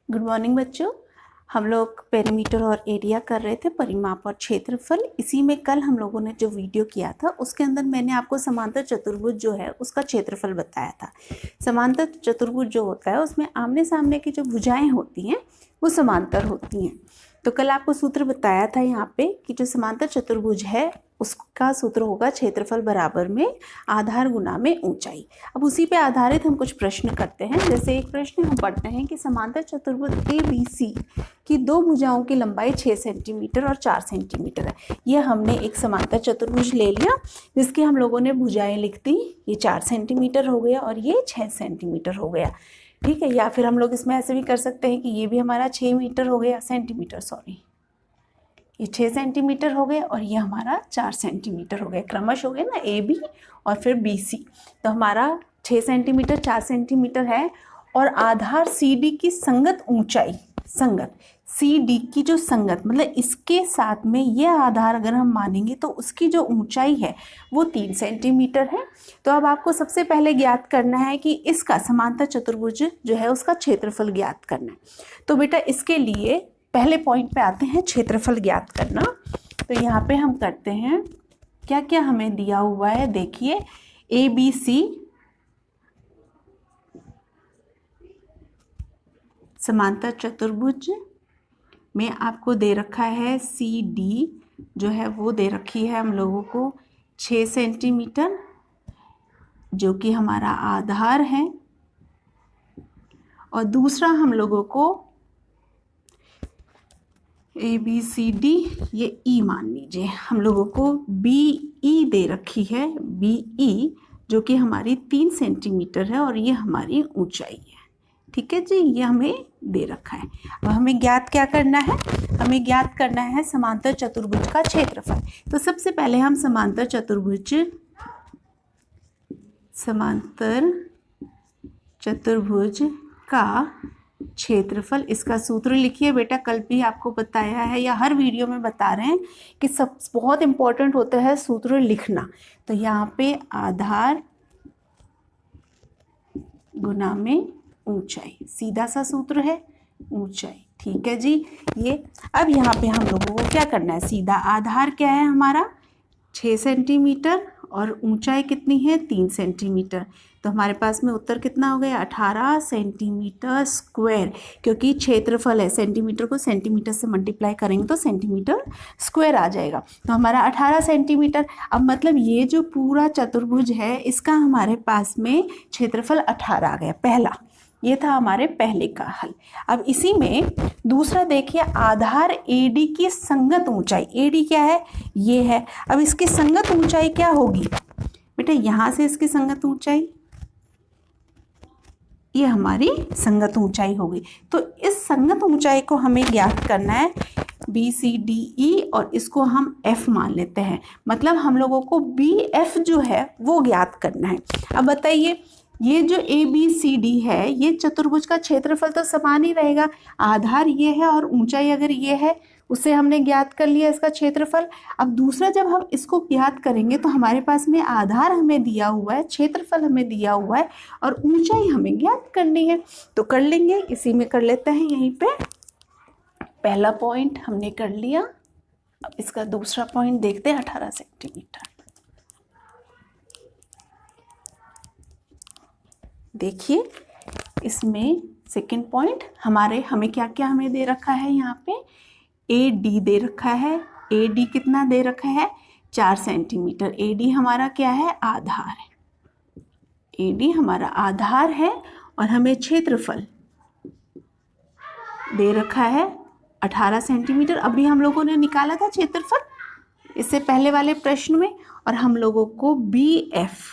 Good morning बच्चों। हम लोग पेरीमीटर और एरिया कर रहे थे, परिमाप और क्षेत्रफल। इसी में कल हम लोगों ने जो वीडियो किया था उसके अंदर मैंने आपको समांतर चतुर्भुज जो है उसका क्षेत्रफल बताया था। समांतर चतुर्भुज जो होता है उसमें आमने सामने की जो भुजाएं होती हैं वो समांतर होती हैं। तो कल आपको सूत्र बताया था यहाँ पे कि जो समांतर चतुर्भुज है उसका सूत्र होगा क्षेत्रफल बराबर में आधार गुना में ऊंचाई। अब उसी पे आधारित हम कुछ प्रश्न करते हैं। जैसे एक प्रश्न हम पढ़ते हैं कि समांतर चतुर्भुज ABC की दो भुजाओं की लंबाई 6 सेंटीमीटर और 4 सेंटीमीटर है। ये हमने एक समांतर चतुर्भुज ले लिया जिसकी हम लोगों ने भुजाएं लिख दी। ये 4 सेंटीमीटर हो गया और ये 6 सेंटीमीटर हो गया, ठीक है। या फिर हम लोग इसमें ऐसे भी कर सकते हैं कि ये भी हमारा 6 मीटर हो गया, सेंटीमीटर सॉरी, ये 6 सेंटीमीटर हो गए और ये हमारा 4 सेंटीमीटर हो गए। क्रमश हो गए ना AB और फिर BC। तो हमारा 6 सेंटीमीटर 4 सेंटीमीटर है और आधार CD की संगत ऊंचाई, संगत CD की जो संगत मतलब इसके साथ में ये आधार अगर हम मानेंगे तो उसकी जो ऊंचाई है वो 3 सेंटीमीटर है। तो अब आपको सबसे पहले ज्ञात करना है कि इसका समांतर चतुर्भुज जो है उसका क्षेत्रफल ज्ञात करना है। तो बेटा इसके लिए पहले पॉइंट पे आते हैं, क्षेत्रफल ज्ञात करना। तो यहाँ पे हम करते हैं क्या क्या हमें दिया हुआ है। देखिए ABC समांतर चतुर्भुज में आपको दे रखा है CD जो है वो दे रखी है हम लोगों को 6 सेंटीमीटर जो कि हमारा आधार है, और दूसरा हम लोगों को ABCD ये E मान लीजिए, हम लोगों को BE दे रखी है, BE जो कि हमारी 3 सेंटीमीटर है और ये हमारी ऊंचाई है, ठीक है जी। ये हमें दे रखा है। अब हमें ज्ञात क्या करना है, हमें ज्ञात करना है समांतर चतुर्भुज का क्षेत्रफल। तो सबसे पहले हम समांतर चतुर्भुज का क्षेत्रफल, इसका सूत्र लिखिए बेटा। कल भी आपको बताया है या हर वीडियो में बता रहे हैं कि सब बहुत इंपॉर्टेंट होता है सूत्र लिखना। तो यहाँ पे आधार गुना में ऊंचाई, सीधा सा सूत्र है, ऊंचाई, ठीक है जी। ये अब यहाँ पे हम लोगों को क्या करना है, सीधा आधार क्या है हमारा 6 सेंटीमीटर और ऊंचाई कितनी है 3 सेंटीमीटर। तो हमारे पास में उत्तर कितना हो गया 18 सेंटीमीटर स्क्वायर, क्योंकि क्षेत्रफल है, सेंटीमीटर को सेंटीमीटर से मल्टीप्लाई करेंगे तो सेंटीमीटर स्क्वायर आ जाएगा। तो हमारा 18 सेंटीमीटर। अब मतलब ये जो पूरा चतुर्भुज है इसका हमारे पास में क्षेत्रफल 18 आ गया। पहला ये था हमारे पहले का हल। अब इसी में दूसरा देखिए, आधार AD की संगत ऊंचाई, AD क्या है ये है। अब इसकी संगत ऊंचाई क्या होगी बेटा, यहां से इसकी संगत ऊंचाई, ये हमारी संगत ऊंचाई होगी। तो इस संगत ऊंचाई को हमें ज्ञात करना है BCDE और इसको हम F मान लेते हैं। मतलब हम लोगों को BF जो है वो ज्ञात करना है। अब बताइए ये जो ABCD है ये चतुर्भुज का क्षेत्रफल तो समान ही रहेगा। आधार ये है और ऊंचाई अगर ये है उससे हमने ज्ञात कर लिया इसका क्षेत्रफल। अब दूसरा जब हम इसको ज्ञात करेंगे तो हमारे पास में आधार हमें दिया हुआ है, क्षेत्रफल हमें दिया हुआ है और ऊंचाई हमें ज्ञात करनी है। तो कर लेंगे, इसी में कर लेते हैं। यहीं पे पहला पॉइंट हमने कर लिया। अब इसका दूसरा पॉइंट देखते हैं 18 सेंटीमीटर। देखिए इसमें सेकंड पॉइंट हमें क्या क्या हमें दे रखा है, यहाँ पे AD दे रखा है। AD कितना दे रखा है 4 सेंटीमीटर। AD हमारा क्या है, आधार है। AD हमारा आधार है और हमें क्षेत्रफल दे रखा है 18 सेंटीमीटर। अभी हम लोगों ने निकाला था क्षेत्रफल इससे पहले वाले प्रश्न में, और हम लोगों को BF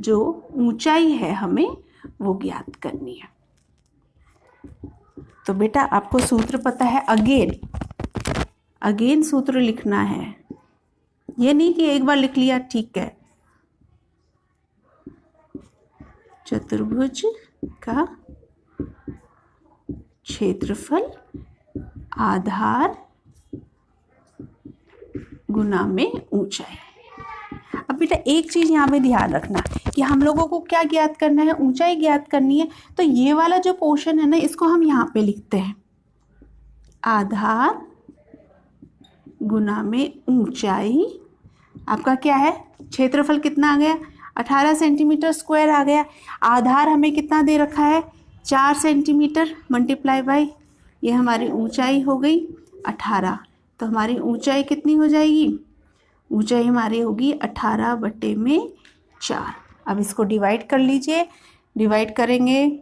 जो ऊंचाई है हमें वो ज्ञात करनी है। तो बेटा आपको सूत्र पता है, अगेन सूत्र लिखना है, ये नहीं कि एक बार लिख लिया ठीक है। चतुर्भुज का क्षेत्रफल आधार गुना में ऊंचाई। अब बेटा एक चीज़ यहाँ पे ध्यान रखना कि हम लोगों को क्या ज्ञात करना है, ऊंचाई ज्ञात करनी है। तो ये वाला जो पोर्शन है ना, इसको हम यहाँ पे लिखते हैं आधार गुना में ऊंचाई। आपका क्या है, क्षेत्रफल कितना आ गया, 18 सेंटीमीटर स्क्वायर आ गया। आधार हमें कितना दे रखा है, 4 सेंटीमीटर मल्टीप्लाई बाई ये हमारी ऊंचाई हो गई 18। तो हमारी ऊंचाई कितनी हो जाएगी, ऊंचाई हमारी होगी 18/4। अब इसको डिवाइड कर लीजिए, डिवाइड करेंगे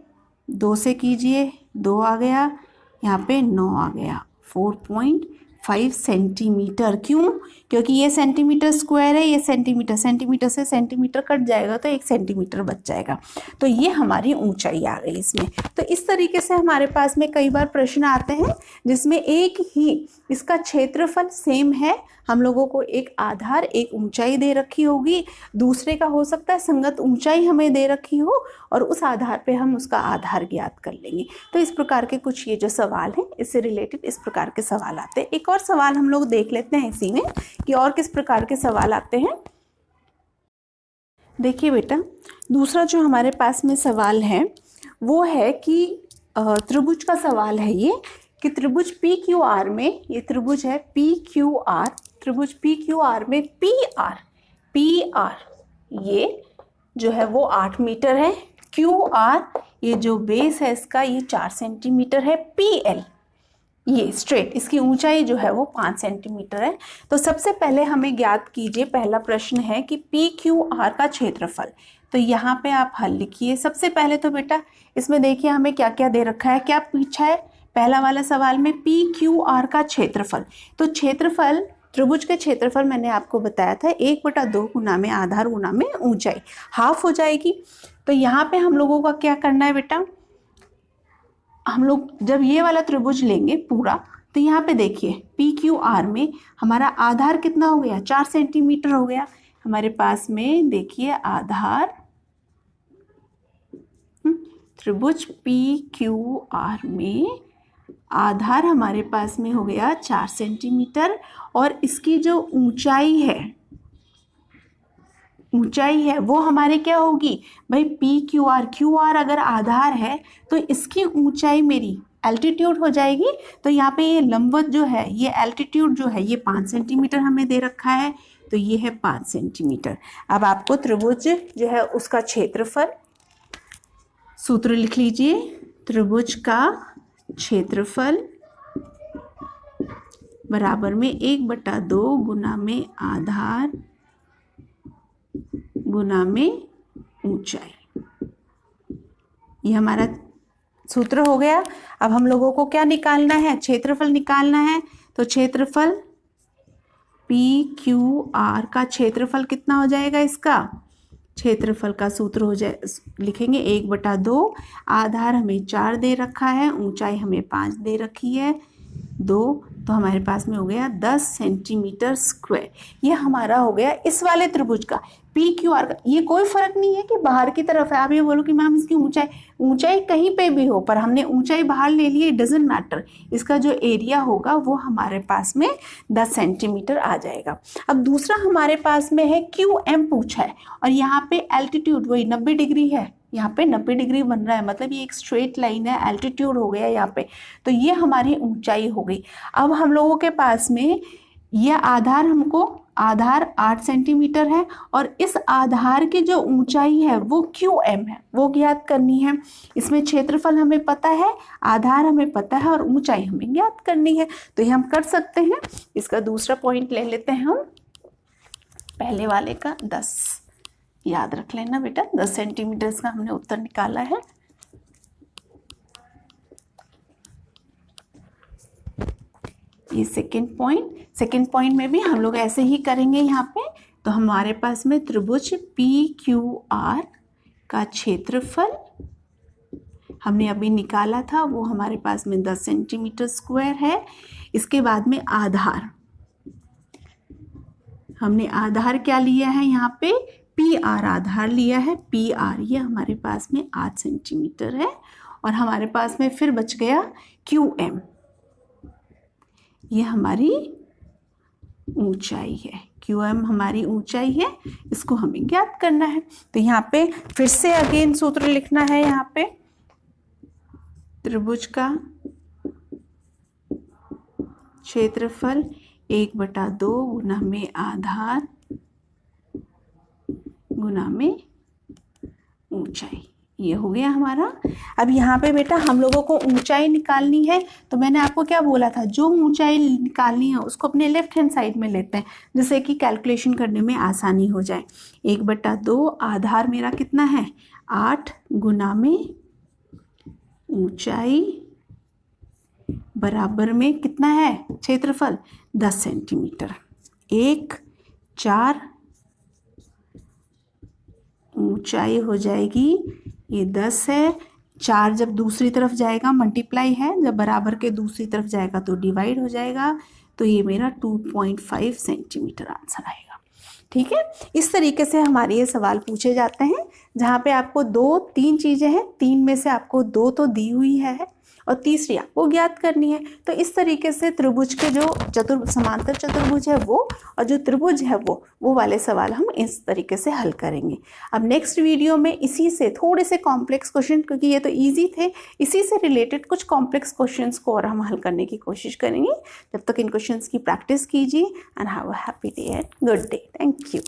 2 से कीजिए, 2 आ गया, यहाँ पे 9 आ गया, 4.5 सेंटीमीटर। क्यों, क्योंकि ये सेंटीमीटर स्क्वायर है, ये सेंटीमीटर, सेंटीमीटर से सेंटीमीटर कट जाएगा तो 1 सेंटीमीटर बच जाएगा। तो ये हमारी ऊंचाई आ गई इसमें। तो इस तरीके से हमारे पास में कई बार प्रश्न आते हैं जिसमें एक ही इसका क्षेत्रफल सेम है, हम लोगों को एक आधार एक ऊंचाई दे रखी होगी, दूसरे का हो सकता है संगत ऊंचाई हमें दे रखी हो और उस आधार पे हम उसका आधार ज्ञात कर लेंगे। तो इस प्रकार के कुछ ये जो सवाल हैं इससे रिलेटेड इस प्रकार के सवाल आते हैं। एक और सवाल हम लोग देख लेते हैं इसी में कि और किस प्रकार के सवाल आते हैं। देखिए बेटा, दूसरा जो हमारे पास में सवाल है वो है कि त्रिभुज का सवाल है ये कि त्रिभुज PQR में, ये त्रिभुज है PQR, त्रिभुज PQR में PR ये जो है वो 8 मीटर है, QR ये जो बेस है इसका ये 4 सेंटीमीटर है, PL ये स्ट्रेट इसकी ऊंचाई जो है वो 5 सेंटीमीटर है। तो सबसे पहले हमें ज्ञात कीजिए, पहला प्रश्न है कि PQR का क्षेत्रफल। तो यहाँ पे आप हल लिखिए। सबसे पहले तो बेटा इसमें देखिए हमें क्या क्या दे रखा है, क्या पूछा है पहला वाला सवाल में, PQR का क्षेत्रफल। तो क्षेत्रफल, त्रिभुज के क्षेत्रफल मैंने आपको बताया था 1/2 गुना में आधार गुना में ऊंचाई, हाफ हो जाएगी। तो यहाँ पे हम लोगों का क्या करना है बेटा, हम लोग जब ये वाला त्रिभुज लेंगे पूरा, तो यहाँ पे देखिए PQR में हमारा आधार कितना हो गया, 4 सेंटीमीटर हो गया हमारे पास में। देखिए आधार, त्रिभुज PQR में आधार हमारे पास में हो गया 4 सेंटीमीटर और इसकी जो ऊंचाई है वो हमारे क्या होगी भाई, QR अगर आधार है तो इसकी ऊंचाई मेरी एल्टीट्यूड हो जाएगी। तो यहाँ पे ये लंबवत जो है, ये एल्टीट्यूड जो है ये 5 सेंटीमीटर हमें दे रखा है, तो ये है 5 सेंटीमीटर। अब आपको त्रिभुज जो है उसका क्षेत्रफल, सूत्र लिख लीजिए, त्रिभुज का क्षेत्रफल बराबर में 1/2 गुना में आधार गुना में ऊंचाई, ये हमारा सूत्र हो गया। अब हम लोगों को क्या निकालना है, क्षेत्रफल निकालना है। तो क्षेत्रफल PQR का क्षेत्रफल कितना हो जाएगा, इसका क्षेत्रफल का सूत्र हो जाए, लिखेंगे 1/2, आधार हमें 4 दे रखा है, ऊंचाई हमें 5 दे रखी है 2, तो हमारे पास में हो गया 10 सेंटीमीटर स्क्वायर। ये हमारा हो गया इस वाले त्रिभुज का PQR का। ये कोई फर्क नहीं है कि बाहर की तरफ है, आप ये बोलो कि मैम इसकी ऊंचाई कहीं पे भी हो, पर हमने ऊंचाई बाहर ले ली, डजंट मैटर, इसका जो एरिया होगा वो हमारे पास में 10 सेंटीमीटर आ जाएगा। अब दूसरा हमारे पास में है QM पूछा है और यहाँ पे एल्टीट्यूड वही 90 डिग्री है, यहाँ पे 90 डिग्री बन रहा है, मतलब ये एक स्ट्रेट लाइन है, एल्टीट्यूड हो गया यहाँ पे, तो ये हमारी ऊंचाई हो गई। अब हम लोगों के पास में ये आधार, हमको आधार 8 सेंटीमीटर है और इस आधार की जो ऊंचाई है वो QM है, वो ज्ञात करनी है। इसमें क्षेत्रफल हमें पता है, आधार हमें पता है और ऊंचाई हमें ज्ञात करनी है, तो ये हम कर सकते हैं। इसका दूसरा पॉइंट ले लेते हैं हम, पहले वाले का 10 याद रख लेना बेटा, 10 सेंटीमीटर का हमने उत्तर निकाला है। ये सेकेंड पॉइंट में भी हम लोग ऐसे ही करेंगे यहाँ पे। तो हमारे पास में त्रिभुज PQR का क्षेत्रफल हमने अभी निकाला था, वो हमारे पास में 10 सेंटीमीटर स्क्वायर है। इसके बाद में आधार, हमने आधार क्या लिया है यहाँ पे, PR आधार लिया है, PR ये हमारे पास में 8 सेंटीमीटर है और हमारे पास में फिर बच गया QM, ये हमारी ऊंचाई है, QM हमारी ऊंचाई है, इसको हमें ज्ञात करना है। तो यहाँ पे फिर से अगेन सूत्र लिखना है। यहाँ पे त्रिभुज का क्षेत्रफल 1/2 गुना में आधार गुना में ऊंचाई, ये हो गया हमारा। अब यहाँ पे बेटा हम लोगों को ऊंचाई निकालनी है, तो मैंने आपको क्या बोला था, जो ऊंचाई निकालनी है उसको अपने लेफ्ट हैंड साइड में लेते हैं, जिससे कि कैलकुलेशन करने में आसानी हो जाए। 1/2 आधार मेरा कितना है 8 गुना में ऊंचाई बराबर में कितना है क्षेत्रफल 10 सेंटीमीटर। 4 ऊंचाई हो जाएगी, ये 10 है, 4 जब दूसरी तरफ जाएगा मल्टीप्लाई है, जब बराबर के दूसरी तरफ जाएगा तो डिवाइड हो जाएगा, तो ये मेरा 2.5 सेंटीमीटर आंसर आएगा। ठीक है, इस तरीके से हमारे ये सवाल पूछे जाते हैं, जहाँ पे आपको 2-3 चीज़ें हैं, 3 में से आपको 2 तो दी हुई है और तीसरी आपको ज्ञात करनी है। तो इस तरीके से त्रिभुज के जो समांतर चतुर्भुज है वो और जो त्रिभुज है वो वाले सवाल हम इस तरीके से हल करेंगे। अब नेक्स्ट वीडियो में इसी से थोड़े से कॉम्प्लेक्स क्वेश्चन, क्योंकि ये तो इजी थे, इसी से रिलेटेड कुछ कॉम्प्लेक्स क्वेश्चंस को और हम हल करने की कोशिश करेंगे। जब तक इन क्वेश्चंस की प्रैक्टिस कीजिए and have a happy day and good day. Thank you.